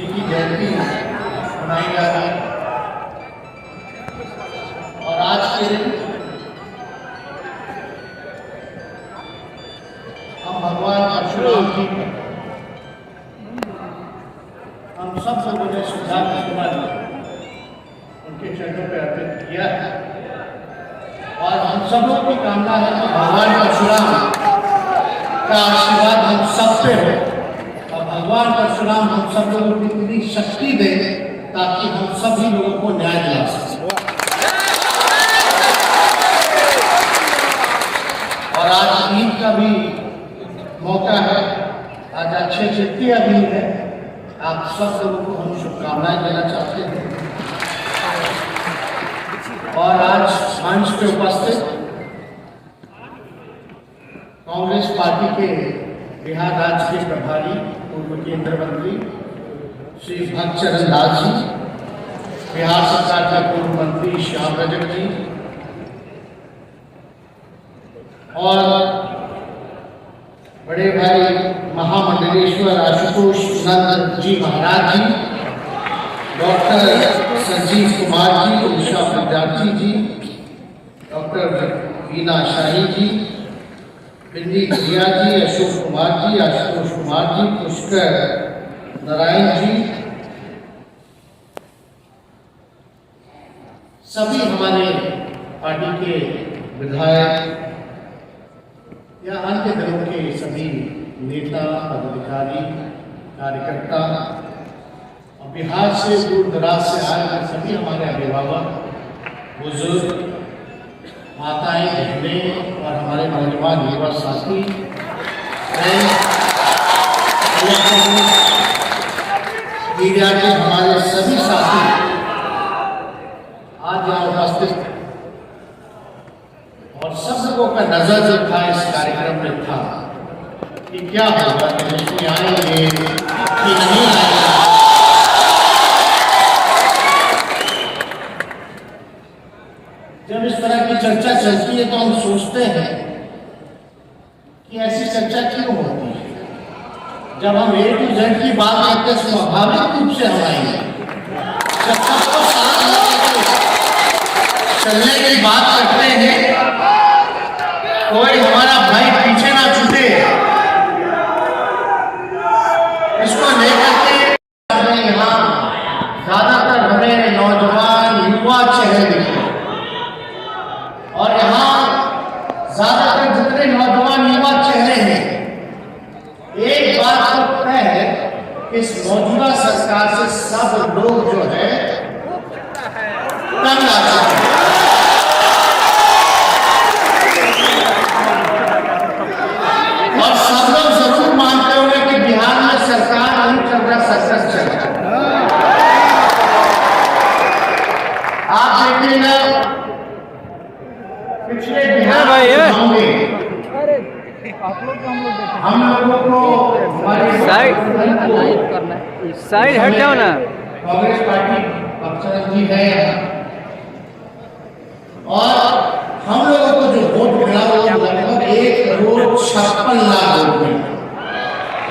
जी की जयंती मनाई जा रही है और आज के दिन हम भगवान परशुराम जी को हम सब लोगों ने श्रद्धा सुमन उनके चरणों पर अर्पित किया है और हम सब लोग की कामना है कि भगवान परशुराम का आशीर्वाद हम सब पे हो और भगवान परशुराम हम सब लोगों को इतनी शक्ति दे ताकि हम सभी लोगों को न्याय दिला सकें। और आज ईद का भी मौका है, आज अक्षय तृतीया भी है। आप सब लोगों को हम शुभकामनाएं देना चाहते हैं और आज मंच पे उपस्थित कांग्रेस पार्टी के बिहार राज्य के प्रभारी पूर्व केंद्रीय मंत्री श्री भक्तचरण दास जी, बिहार सरकार के पूर्व मंत्री श्याम रजक जी और बड़े भाई महामंडलेश्वर आशुतोष नंद जी महाराज जी, डॉक्टर संजीव कुमार जी, उषा विद्यार्थी जी, डॉक्टर वीना शाही जी, बिंदी प्रिया जी, अशोक कुमार जी, आशुतोष कुमार जी, पुष्कर नारायण जी, सभी हमारे पार्टी के विधायक या अन्य दलों के सभी नेता पदाधिकारी कार्यकर्ता और बिहार से दूर दराज से आए हुए सभी हमारे अभिभावक बुजुर्ग माताएं बहनें और हमारे नौजवान युवा साथी मीडिया के हमारे सभी साथी आज यहाँ उपस्थित और सब लोगों का नजर जो था इस कार्यक्रम में था कि क्या होगा, कि आएंगे कि नहीं आएंगे। जब इस तरह की चर्चा चलती है तो हम सोचते हैं कि ऐसी चर्चा क्यों होती है। जब हम A to Z की बात करते हैं स्वाभाविक रूप से हम आएंगे। जब सबको साथ चलने की बात करते हैं, कोई हमारा भाई पीछे ना छूटे, इसको लेकर के यहाँ ज्यादातर हमें नौजवान युवा चेहरे दिखे और यहाँ ज्यादातर जितने नौजवान युवा चेहरे हैं, एक बात तो तय है, इस मौजूदा सरकार से सब लोग जो है तंग आ चुके हैं। और सब लोग जरूर मानते होंगे कि बिहार में सरकार नहीं चल रहा, सर्कस चल रहा है। आप देखिएगा पिछले बिहार में हम लोगों को साइड हट जाओ ना। कांग्रेस पार्टी भक्तचरण जी है और हम लोगों को जो वोट मिला वो लगभग 1,56,00,000 वोट मिला।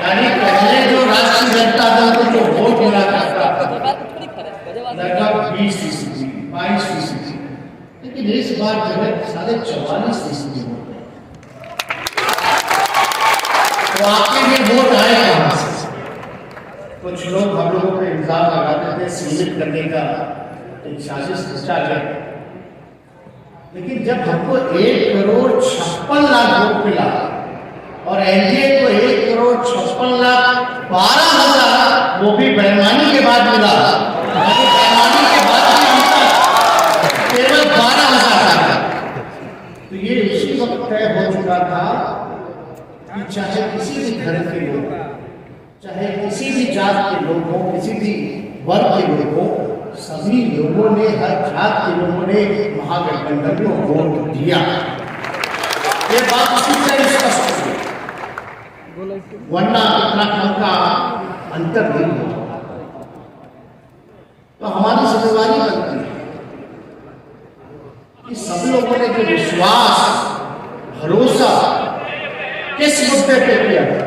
यानी पहले जो राष्ट्रीय जनता दल को जो वोट मिला करता था लगभग 20%, 22%, लेकिन इस बार जो है 44.5% वोट। तो आपके लिए वोट आए कहां से? कुछ लोग हम लोगों को इल्जाम लगाते थे सीमित करने का एक साजिश रचा गया, लेकिन जब हमको 1,56,00,000 वोट मिला और एनडीए को 1,56,12,000 वो भी बेईमानी के बाद मिला, बेईमानी के बाद केवल 12,000 था। तो ये उसी वक्त तय हो चुका था कि चाहे किसी भी धर्म के लोग, चाहे किसी भी जात के लोग हों, किसी भी वर्ग के लोग हों, सभी लोगों ने, हर जात के लोगों ने महागठबंधन को वोट दिया। ये बात उसी से स्पष्ट है, वरना इतना कम का अंतर नहीं होता। तो हमारी जिम्मेदारी बनती है कि सब लोगों ने जो विश्वास, भरोसा किस मुद्दे पे किया था।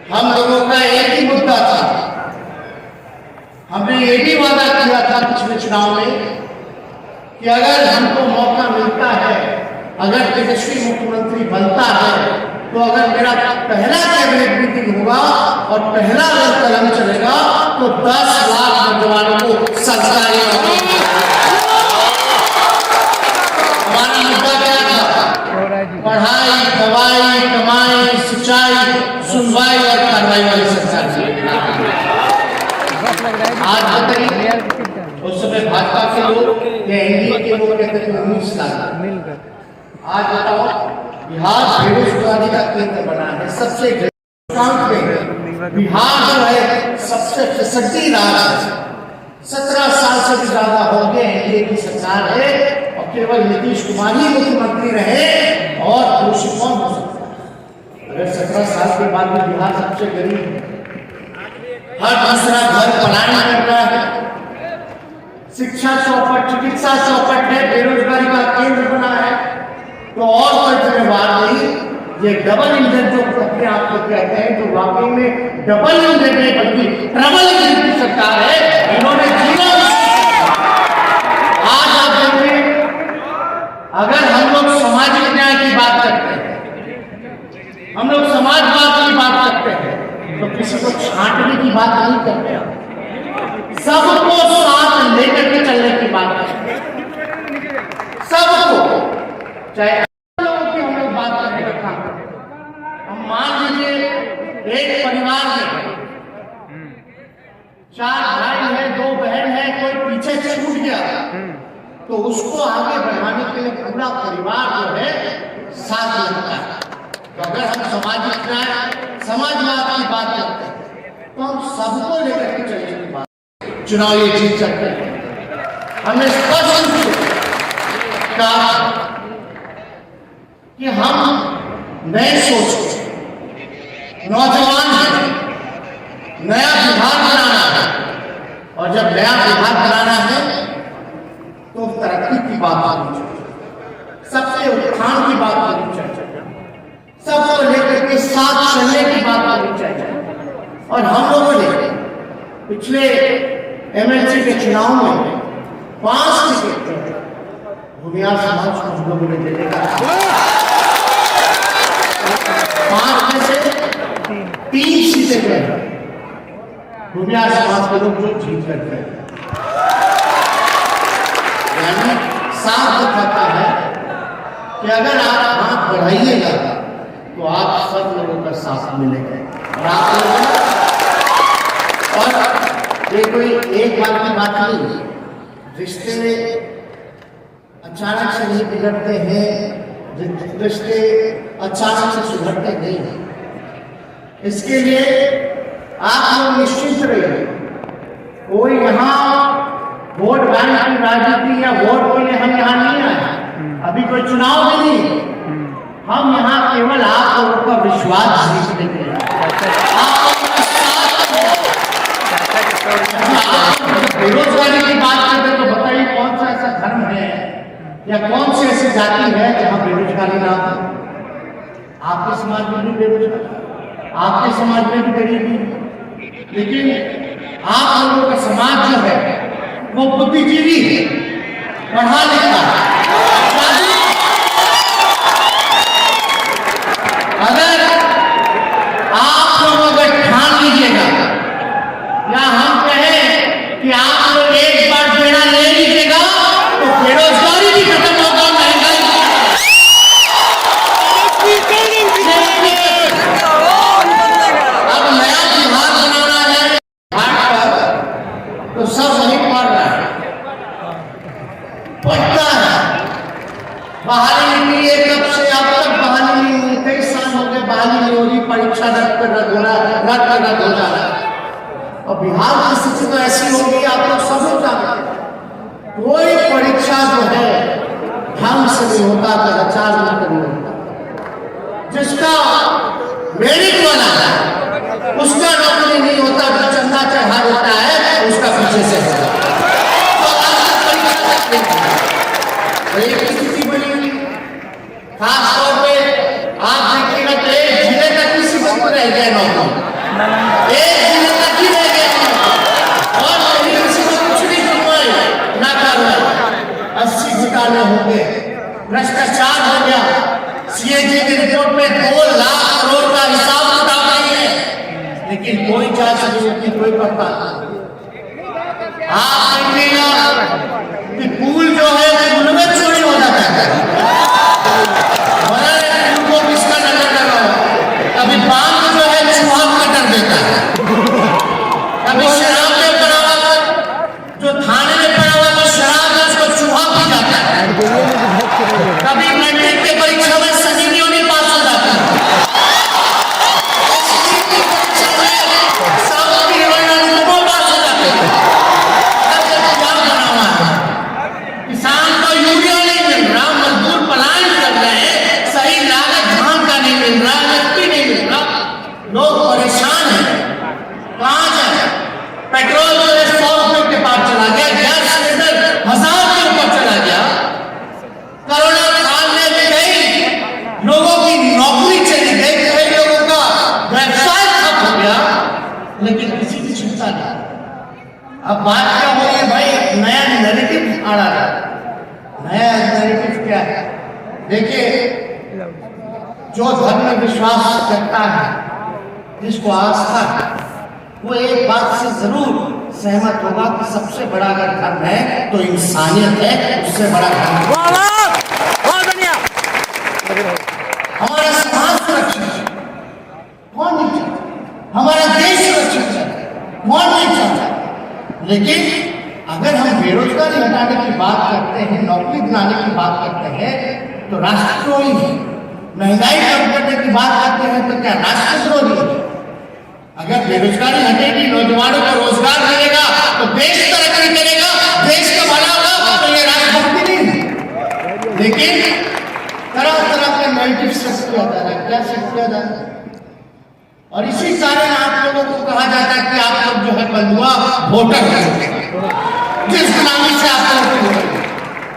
हम लोगों का एक ही मुद्दा था ये भी वादा किया था पिछले चुनाव में कि अगर हमको मौका मिलता है, अगर तेजस्वी मुख्यमंत्री बनता है, तो अगर मेरा पहला कैबिनेट मीटिंग होगा और पहला अगर कदम चलेगा तो 10 लाख नौजवानों को सरकारी नौकरी। हमारा मुद्दा क्या था? पढ़ाई, दवाई, कमाई, सिंचाई, सुनवाई और कार्रवाई वाली सरकार। आज बताइए, उस समय भाजपा के लोग या एनडीए के लोग कहते थे 19 लाख। आज बताओ, बिहार बेरोजगारी का केंद्र बना है, सबसे बिहार जो है सबसे फिसड्डी राज्य है। 17 साल से भी ज्यादा हो गए एनडीए की सरकार है और केवल नीतीश कुमार ही मुख्यमंत्री रहे और दोषी कौन हो सकता है? अगर 17 साल के बाद भी बिहार सबसे गरीब है, हर दूसरा घर पलायन कर रहा है, शिक्षा चौपट, चिकित्सा चौपट है, बेरोजगारी का केंद्र बना है, तो और कोई जिम्मेवार नहीं। ये डबल इंजन जो अपने आप को कहते हैं, जो वाकई में डबल इंजन नहीं बल्कि ट्रबल इंजन की सरकार है, इन्होंने जीना। आज आप देखिए, अगर हम लोग सामाजिक न्याय की बात करते हैं, हम लोग समाजवाद की बात करते हैं, तो किसी को छांटने की बात नहीं करते, सबको साथ लेकर के चलने की बात करते हैं। सबको, चाहे लोगों की हम लोग बात करने का काम करें। हम मान लीजिए एक परिवार में 4 भाई है, 2 बहन है, कोई पीछे छूट गया, तो उसको आगे बढ़ाने के लिए पूरा परिवार जो है साथ लगता है। तो अगर हम सामाजिक न्याय, समाजवाद की बात करते हैं, तो हम सबको लेकर के चलने की बात। चुनाव ये जीत सकते हैं। हमने स्पष्ट रूप से कहा कि हम नए सोच, नौजवान हैं, नया बिहार बनाना है, और जब नया बिहार बनाना है तो तरक्की की बात होनी चाहिए, सबसे उत्थान की बात होनी चाहिए, सबको लेकर के साथ चलने की बात होनी चाहिए। और हम लोगों ने पिछले एमएलसी के चुनाव में 5 टिकट भूमिहार समाज को हम लोगों ने देने का, 5 में से 3 सीटें गए भूमिहार समाज के लोग जो जीत करते हैं। यानी साफ दिखाता है कि अगर आप हाथ बढ़ाइएगा तो आप सब लोगों का साथ मिलेगा। और आप लोगों, और ये कोई एक बार की बात नहीं, रिश्ते अचानक से नहीं बिगड़ते हैं, रिश्ते अचानक से सुधरते नहीं हैं। इसके लिए आप लोग निश्चित रहिए, कोई यहाँ वोट बैंक की राजनीति या वोट के लिए हम यहाँ नहीं आए, अभी कोई चुनाव भी नहीं, हम यहाँ केवल आप लोगों का विश्वास जीतने के लिए। बेरोजगारी की बात करते तो बताइए कौन सा ऐसा धर्म है या कौन सी ऐसी जाति है जहां बेरोजगारी ना हो? आपके समाज में भी बेरोजगारी, आपके समाज में भी गरीबी, लेकिन आप लोगों का समाज जो है वो बुद्धिजीवी है, पढ़ा लिखा है। अगर आप लोग अगर ठान लीजिएगा या हम कहें कि आप लोग एक बार बेड़ा ले लीजिएगा तो बेरोजगारी भी खत्म होगा, महंगाई अब नया बिहार बनाना है तो सब वही पढ़ रहा है, पढ़ता है। बहाली नहीं है, कब से अब तक बहाली नहीं हुई, कई साल हो गए बहाली नहीं हो रही, परीक्षा रद्द हो जा रहा है। और बिहार की स्थिति तो ऐसी होगी, आप लोग सब लोग जानते हैं, कोई परीक्षा जो है ढंग से नहीं होता, कदाचार नहीं होता। जिसका मेरिट वाला है उसका नौकरी नहीं होता, जो चंदा चढ़ा देता है उसका पीछे से होता। तो एक स्थिति बनी हुई, खास तौर पे आप देखिएगा तो एक जिले का किसी को रह गया नौकरी, एक जिले तक ही रह गया, और से यकीन कोई करता नहीं। आप देखिएगा कि पुल जो है पुल में चोरी हो जाता है, पुल को किसका नजर लगा हुआ, कभी बांध जो है चूहा कटर देता है, कभी शराब में पड़ा हुआ जो थाने में पड़ा हुआ तो शराब में उसको चूहा पी जाता है, कभी मैट्रिक के परीक्षा में सनी नहीं पास हो जाता है, किसान को यूरिया नहीं मिल रहा, मजदूर पलायन कर रहे हैं, सही लागत धान का नहीं मिल रहा, मिट्टी नहीं मिल रहा, लोग परेशान हैं। कहाँ जाए? पेट्रोल जो है 100 रुपए के पास चला गया, गैस सिलेंडर 1000 के ऊपर चला गया, कोरोना काल में कई लोगों की नौकरी चली गई, कई लोगों का व्यवसाय ठप हो गया, लेकिन किसी की चिंता नहीं। अब बात क्या हो रही है भाई, एक नया नैरेटिव आ रहा है। नया नैरेटिव क्या है? देखिए, जो धर्म में विश्वास करता है, जिसको आस्था है, वो एक बात से जरूर सहमत होगा कि सबसे बड़ा अगर धर्म है तो इंसानियत है, उससे बड़ा धर्म हमारा समाज सुरक्षित है, कौन नहीं चाहता? हमारा देश सुरक्षित है, कौन नहीं चाहता? लेकिन अगर हम बेरोजगारी हटाने की बात करते हैं, नौकरी दिलाने की बात करते हैं तो राष्ट्रद्रोही है, महंगाई कम करने की बात करते हैं तो क्या राष्ट्रद्रोही है? अगर बेरोजगारी हटेगी, नौजवानों को रोजगार मिलेगा तो देश तरक्की करेगा, देश का भला होगा, तो ये राष्ट्रभक्ति नहीं है। लेकिन तरह तरह के नैरेटिव सेट किया जा रहा है, क्या सेट किया जा रहा है? और इसी कारण आप लोगों को कहा जाता है कि आप लोग जो है बंधुआ वोटर हो चुके हैं, जिस गुलामी से आप लोग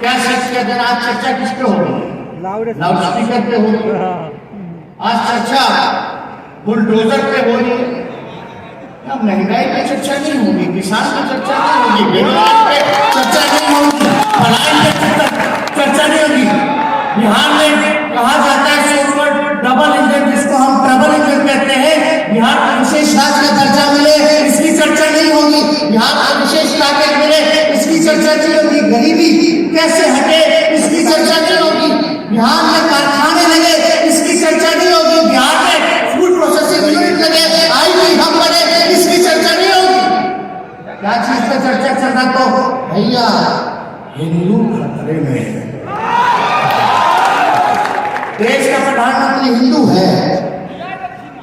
क्या सेट किया जा रहा है? आज चर्चा किस पे हो रही है? लाउड स्पीकर पे हो रही है, आज चर्चा बुलडोजर पे हो रही है। अब महंगाई पे चर्चा नहीं होगी, किसान पे चर्चा नहीं होगी, बेरोजगारी पे चर्चा नहीं होगी, पढ़ाई पे चर्चा नहीं होगी। बिहार में कहा जाता है डबल इंजन, जिसको हम ट्रबल इंजन कहते हैं, बिहार को विशेष राज्य का दर्जा मिले, इसकी चर्चा नहीं होगी। बिहार को विशेष पैकेज मिले, इसकी चर्चा नहीं होगी। गरीबी कैसे हटे, इसकी चर्चा नहीं होगी। बिहार में कारखाने लगे, इसकी चर्चा नहीं होगी। बिहार में फूड प्रोसेसिंग यूनिट लगे, आईटी हब बने, इसकी चर्चा नहीं होगी। क्या चीज पे चर्चा चल रहा? तो भैया हिंदू खतरे में है, देश का प्रधानमंत्री हिंदू है,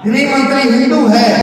गृह मंत्री हिंदू है।